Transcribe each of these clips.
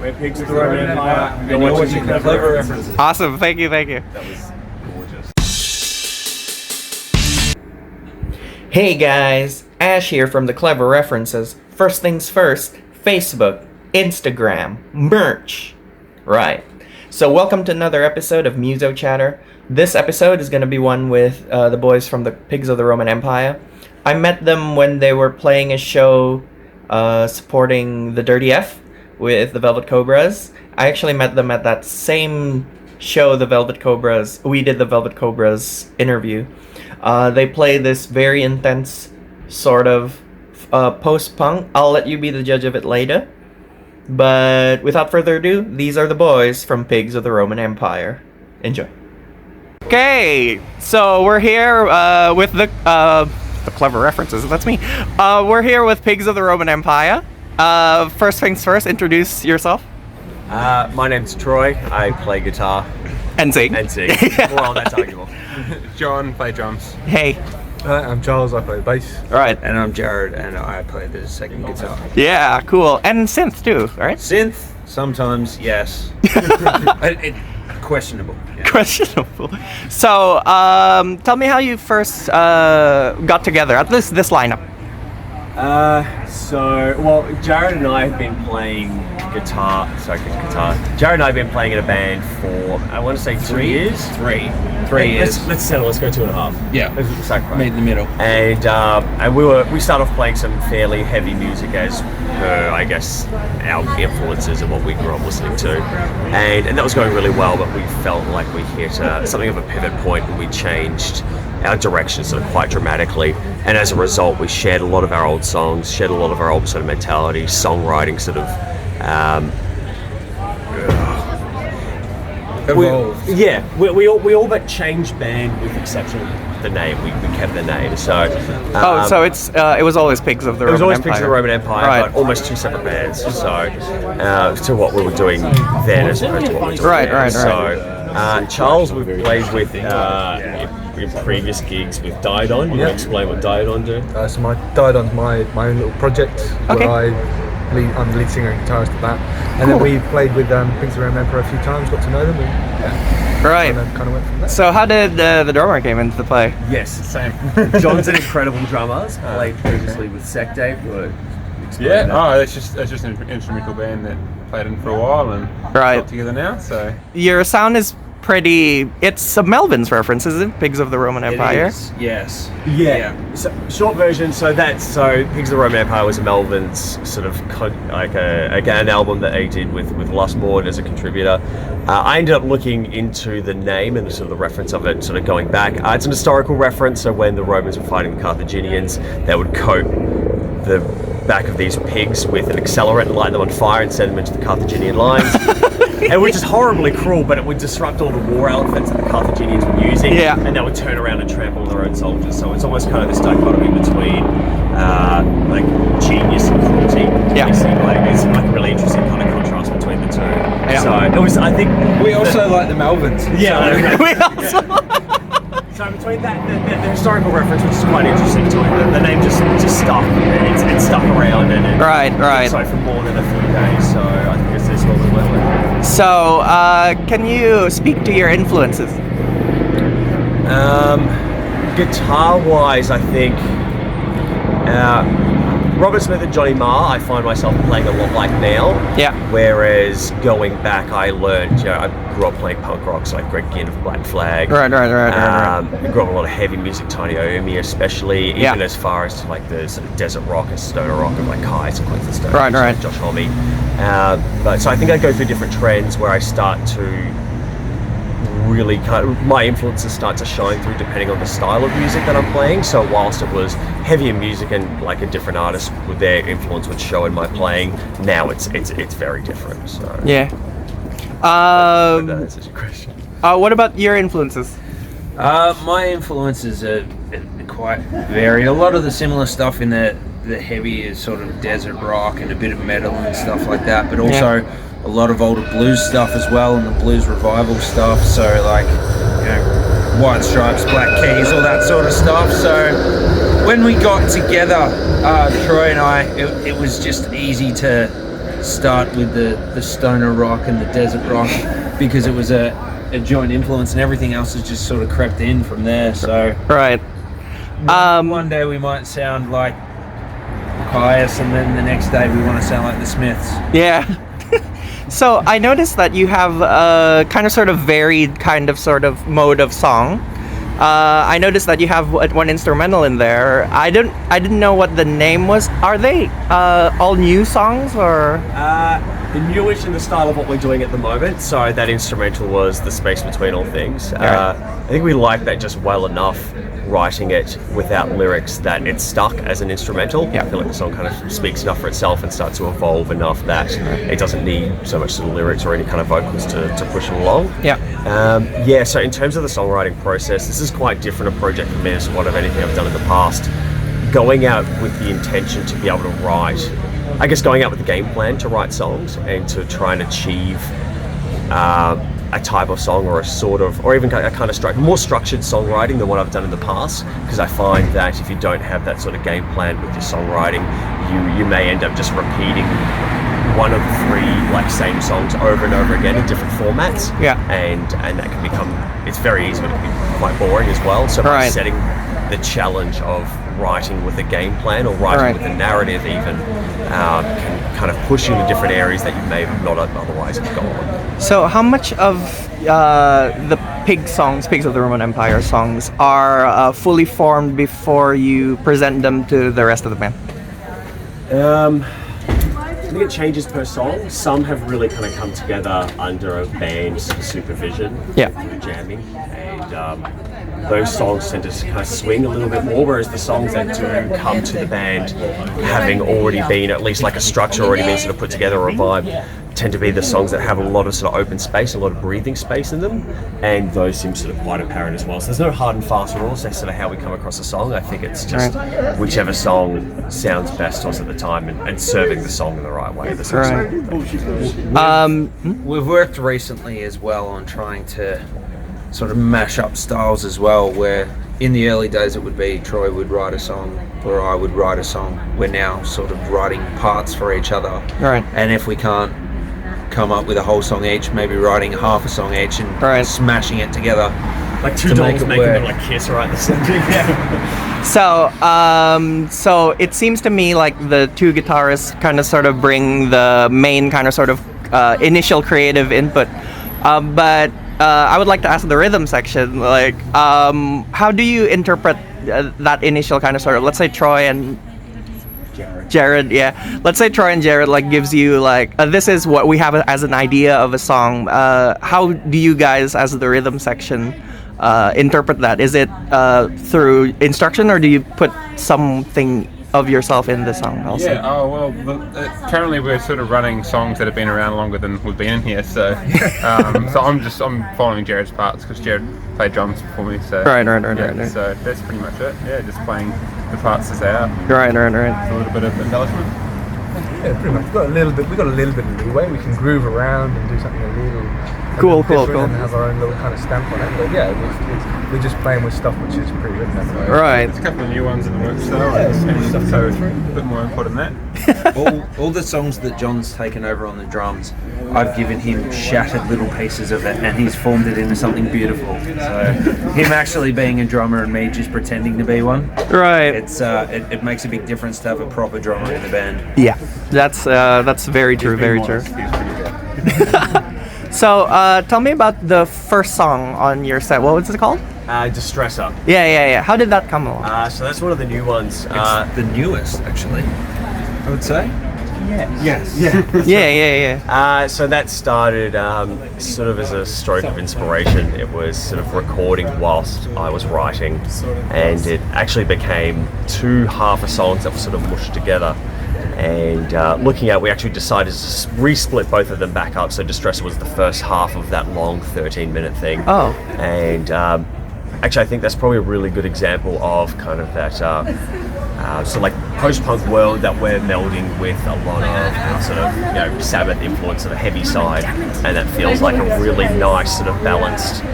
We're Pigs of the Roman Empire, and you're watching Clever References. Awesome, thank you. That was gorgeous. Hey guys, Ash here from the Clever References. First things first, Facebook, Instagram, merch. Right. So welcome to another episode of MusoChatter. This episode is going to be one with the boys from the Pigs of the Roman Empire. I met them when they were playing a show supporting the Dirty F with the Velvet Cobras. I actually met them at that same show, the Velvet Cobras. We did the Velvet Cobras interview. They play this very intense sort of post-punk. I'll let you be the judge of it later. But without further ado, these are the boys from Pigs of the Roman Empire. Enjoy. Okay, so we're here with the Clever References. That's me. We're here with Pigs of the Roman Empire. First things first, introduce yourself. My name's Troy. I play guitar. And sing. And sing. Well, that's arguable. John, play drums. Hey. I'm Charles, I play bass. Right. And I'm Jared, and I play the second guitar. Yeah, cool. And synth too, right? Synth, sometimes, yes. Questionable. Yeah. Questionable. So, tell me how you first got together, at least this lineup. Jared and I have been playing guitar. Jared and I have been playing in a band for, I want to say 3 years? 3 years. Let's settle, let's go 2.5. Yeah. Meet in the middle. And we started off playing some fairly heavy music as per, I guess, our influences and what we grew up listening to. And that was going really well, but we felt like we hit something of a pivot point and we changed our direction sort of quite dramatically, and as a result we shared a lot of our old songs, shared a lot of our old sort of mentality, songwriting sort of Evolved. we all but changed band with exception of the name. We kept the name, so So it was always Pigs of the Roman Empire. it was always Pigs of the Roman Empire, Right. but almost two separate bands. So to what we were doing then as opposed to what we were doing Right, now. right. So Charles we've played with in previous gigs with Diodon. You want to explain what Diodon do? So my Diodon's my own little project Okay. where I'm the lead singer and guitarist of that. And then we played with Pigs of the Roman Empire a few times, got to know them, and Right. kind of went from there. So how did the drummer came into play? Yes, same. John's an incredible drummer. Played previously with Sec Dave. Yeah. Oh, it's just an instrumental band that played in for a while and Right. got together now. So Your sound is it's a Melvin's reference, isn't it? Pigs of the Roman Empire. Yes. Yeah. So, short version. So Pigs of the Roman Empire was Melvin's sort of an album that he did with Lust Maud as a contributor. I ended up looking into the name and sort of the reference of it, sort of going back. It's an historical reference. So when the Romans were fighting the Carthaginians, they would coat the back of these pigs with an accelerant and light them on fire and send them into the Carthaginian lines. And which is horribly cruel, but it would disrupt all the war elephants that the Carthaginians were using, and they would turn around and trample their own soldiers. So it's almost kind of this dichotomy between like genius and cruelty. Yeah. It's like a really interesting kind of contrast between the two. Yeah. So it was, I think, We also like the Melvins. yeah. We also So between that, the historical reference, which is quite interesting to it, the name just stuck. It stuck around, and Right. So for more than a few days. So I think it's what we went with. So, can you speak to your influences? Guitar-wise, I think Robert Smith and Johnny Marr I find myself playing a lot like now. Yeah. Whereas going back, I learned, I grew up playing punk rock, so like Greg Ginn of Black Flag. Right. I grew up with a lot of heavy music, Tiny Iommi especially, Yeah. even as far as to like the sort of desert rock and stoner rock of like Kais and Queens and Stone, Right. Josh Homme. But so I think I go through different trends where I start to really my influences start to shine through depending on the style of music that I'm playing. So whilst it was heavier music and like a different artist with their influence would show in my playing, now it's very different. So Yeah. that answers your question. What about your influences? My influences are quite varied. A lot of the similar stuff in the heavy is sort of desert rock and a bit of metal and stuff like that, but also a lot of older blues stuff as well, and the blues revival stuff. So like, White Stripes, Black Keys, all that sort of stuff. So when we got together, Troy and I, it was just easy to start with the stoner rock and the desert rock because it was a joint influence, and everything else has just sort of crept in from there. So Right. one day we might sound like Caius, and then the next day we want to sound like the Smiths. Yeah. So I noticed that you have a kind of sort of varied kind of sort of mode of song. I noticed that you have one instrumental in there. I didn't know what the name was. Are they all new songs or? The newish in the style of what we're doing at the moment. So that instrumental was The Space Between All Things. I think we like that just well enough, writing it without lyrics, that it's stuck as an instrumental. Yeah. I feel like the song kind of speaks enough for itself and starts to evolve enough that it doesn't need so much sort of lyrics or any kind of vocals to push it along. Yeah. So in terms of the songwriting process, this is quite different a project for me as what of anything I've done in the past. Going out with the intention to be able to write, I guess going out with the game plan to write songs and to try and achieve a type of song or a sort of, or even a kind of more structured songwriting than what I've done in the past, because I find that if you don't have that sort of game plan with your songwriting, you may end up just repeating one of the three like same songs over and over again in different formats. Yeah. And that can become, it's very easy, but it can be quite boring as well. So by Right. setting the challenge of writing with a game plan or writing Right. with a narrative even can kind of push you into different areas that you may have not otherwise have gone. So how much of the Pigs of the Roman Empire songs are fully formed before you present them to the rest of the band? I think it changes per song. Some have really kind of come together under a band's supervision, Yeah. through jamming, and those songs tend to kind of swing a little bit more, whereas the songs that do come to the band having already been, at least like a structure already been sort of put together or a vibe, tend to be the songs that have a lot of sort of open space, a lot of breathing space in them, and those seem sort of quite apparent as well. So there's no hard and fast rules as to how we come across a song. I think it's just whichever song sounds best to us at the time and serving the song in the right way. We've worked recently as well on trying to sort of mash up styles as well, where in the early days it would be Troy would write a song or I would write a song. We're now sort of writing parts for each other. Right. And if we can't come up with a whole song each, maybe writing half a song each and smashing it together. Like two to dolls make it making work. them like kiss right at the center. So it seems to me like the two guitarists kind of sort of bring the main kind of sort of initial creative input, but I would like to ask the rhythm section, like how do you interpret that initial kind of sort of, let's say Troy and Jared, yeah. Let's say Troy and Jared like gives you like this is what we have as an idea of a song. How do you guys, as the rhythm section, interpret that? Is it through instruction, or do you put something of yourself in the song also? Yeah, currently we're sort of running songs that have been around longer than we've been in here, so so I'm following Jared's parts because Jared played drums before me, so Right. so that's pretty much it. Yeah, just playing the parts as they are. Right. A little bit of embellishment. Yeah, pretty much. We've got a little bit of leeway. We can groove around and do something a little Cool. and have our own little kind of stamp on it. But yeah, we're just playing with stuff which is pre-written anyway. Right. There's a couple of new ones in the works though, and stuff, so a bit more input in that. all the songs that John's taken over on the drums, I've given him shattered little pieces of it, and he's formed it into something beautiful. So him actually being a drummer and me just pretending to be one, Right. it makes a big difference to have a proper drummer in the band. Yeah. That's very true. Very true. He's pretty good. So tell me about the first song on your set. What was it called? Distressor. Yeah. How did that come along? So that's one of the new ones. It's the newest, actually, I would say. Yes. Yeah. So that started sort of as a stroke of inspiration. It was sort of recording whilst I was writing, and it actually became two half a songs that were sort of mushed together. And looking at, we actually decided to re-split both of them back up. So Distressor was the first half of that long 13-minute thing. Oh. And actually, I think that's probably a really good example of kind of that sort of like post-punk world that we're melding with a lot of sort of Sabbath influence of the heavy side, and that feels like a really nice sort of balanced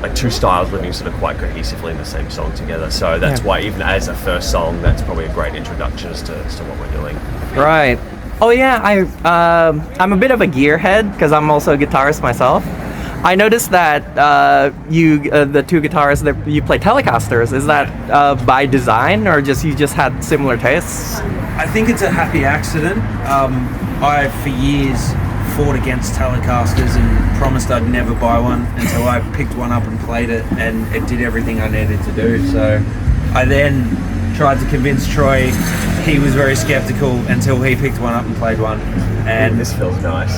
like two styles living sort of quite cohesively in the same song together. So that's why even as a first song, that's probably a great introduction as to what we're doing. Right. Oh yeah, I'm a bit of a gearhead because I'm also a guitarist myself. I noticed that the two guitarists that you play Telecasters. Is that by design or you just had similar tastes? I think it's a happy accident. I for years fought against Telecasters and promised I'd never buy one until I picked one up and played it, and it did everything I needed to do. So I then tried to convince Troy. He was very skeptical until he picked one up and played one. And This feels nice.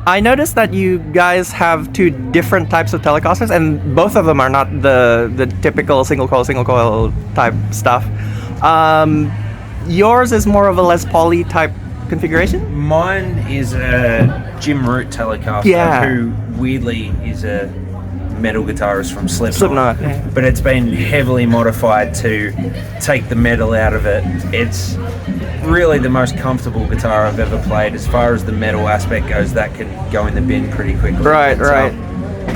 I noticed that you guys have two different types of Telecasters, and both of them are not the typical single coil type stuff. Yours is more of a Les Paul-y type configuration? mine is a Jim Root Telecaster, Yeah. who weirdly is a metal guitarist from Slipknot, yeah. But it's been heavily modified to take the metal out of it. It's really the most comfortable guitar I've ever played. As far as the metal aspect goes, that can go in the bin pretty quickly. Right, It's, right.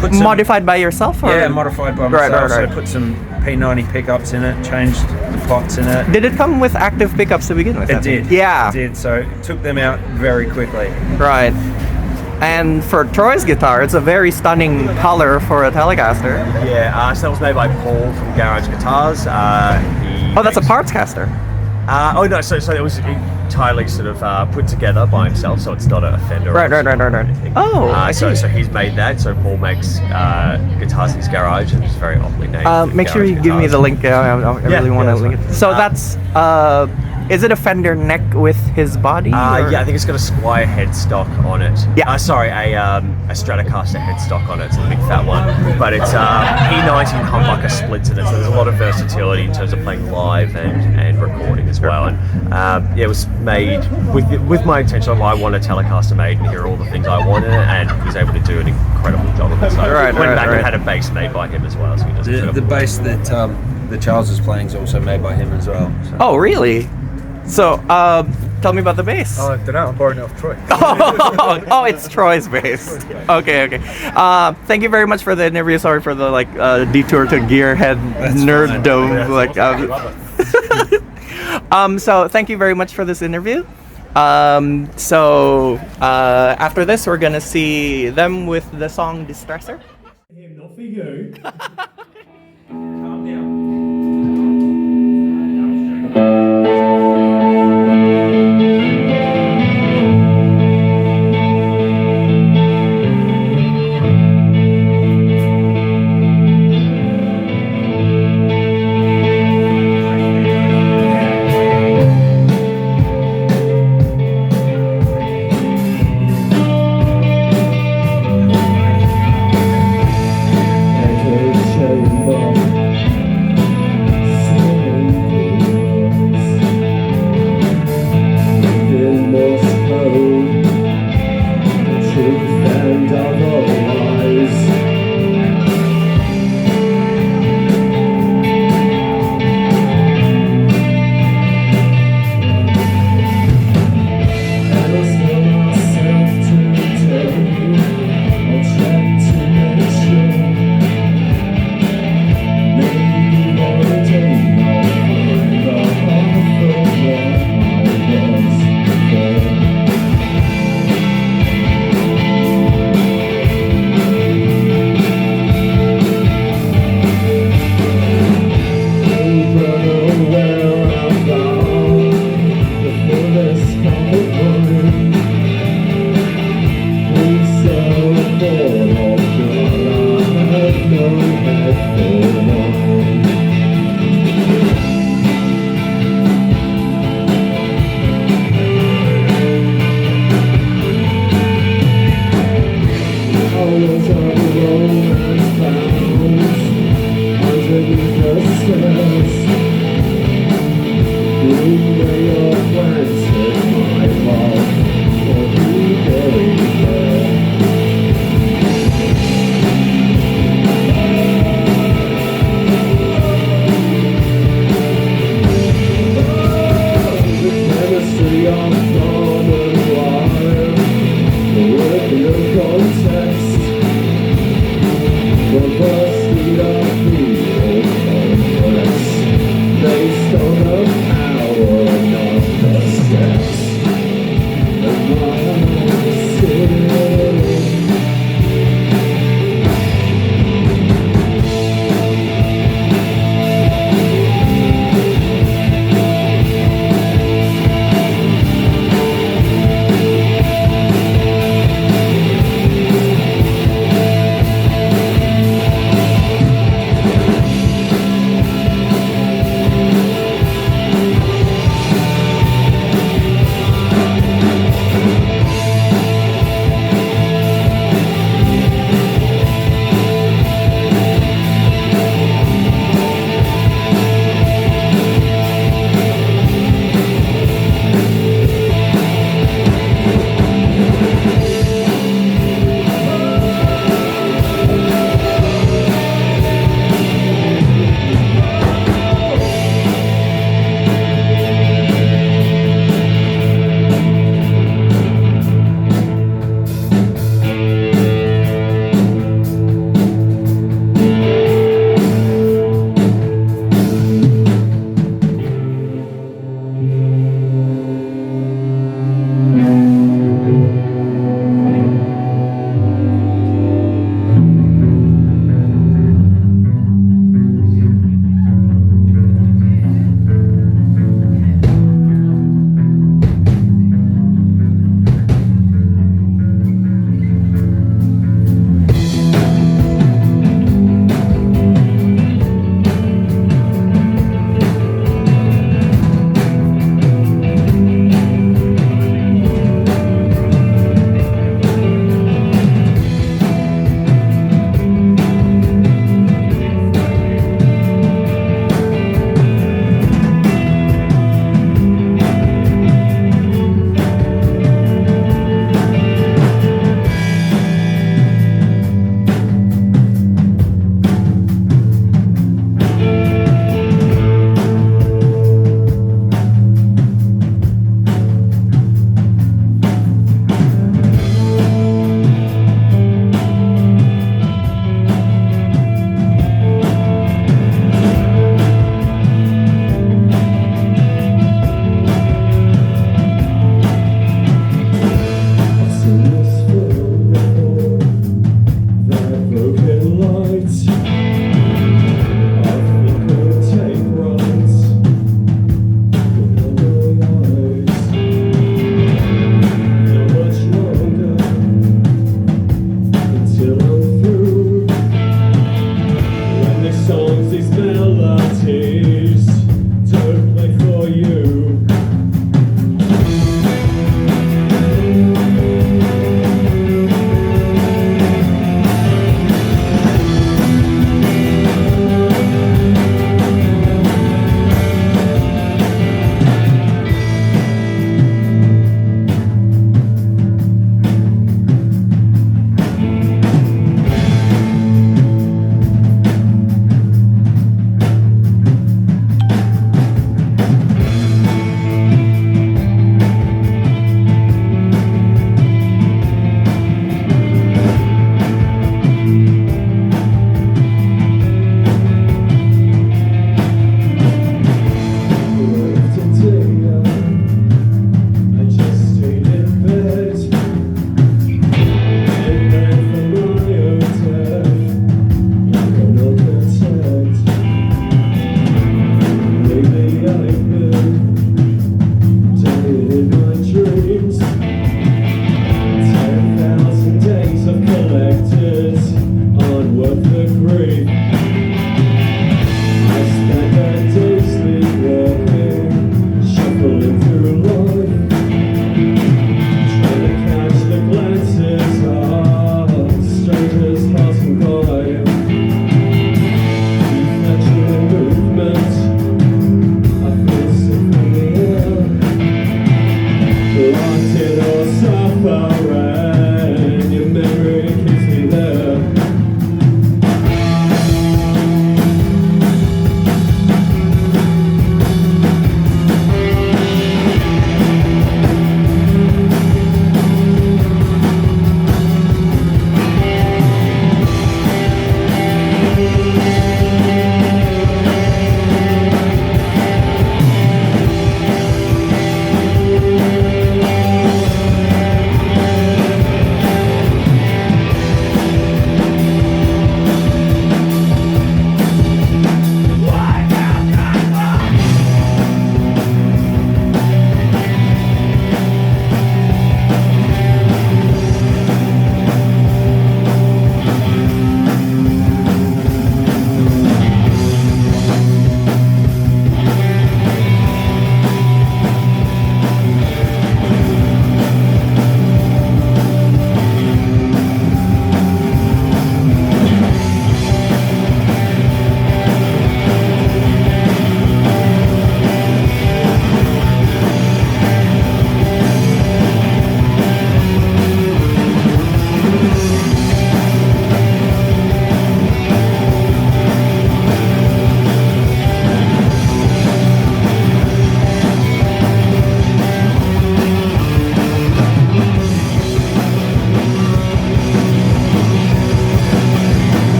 put some- Modified by yourself? Or? Yeah, modified by Right, myself. right. So put some P90 pickups in it, changed the pots in it. Did it come with active pickups to begin with? It did. Yeah. It did. So took them out very quickly. Right. And for Troy's guitar, it's a very stunning color for a Telecaster. Yeah, so that was made by Paul from Garage Guitars. Oh, that's a parts caster. Oh no, so it was entirely sort of put together by himself, so it's not a Fender. Right. Oh, I see. so he's made that. So Paul makes guitars in his garage, and it's very awfully named. Make sure you give me the link. I really want to that's link fine. it. So that's is it a Fender neck with his body? or- Yeah, I think it's got a Squire headstock on it. Yeah. Sorry, a Stratocaster headstock on it. It's a big fat one, but it's P90 humbucker splits in it, so there's a lot of versatility in terms of playing live and recording as well. And it was made with my intention of I want a Telecaster made, and here are all the things I wanted, and he was able to do an incredible job of it. So Right, went right, back right. and had a bass made by him as well. So he does The bass that Charles is playing is also made by him as well. So. Oh, really? So, tell me about the bass. I don't know. I'm borrowing it off Troy. Oh, it's Troy's bass. Okay. Thank you very much for the interview. Sorry for the detour to gearhead nerddom. So thank you very much for this interview. After this, we're gonna see them with the song "Distressor." Not for you. Calm down.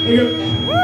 There you go.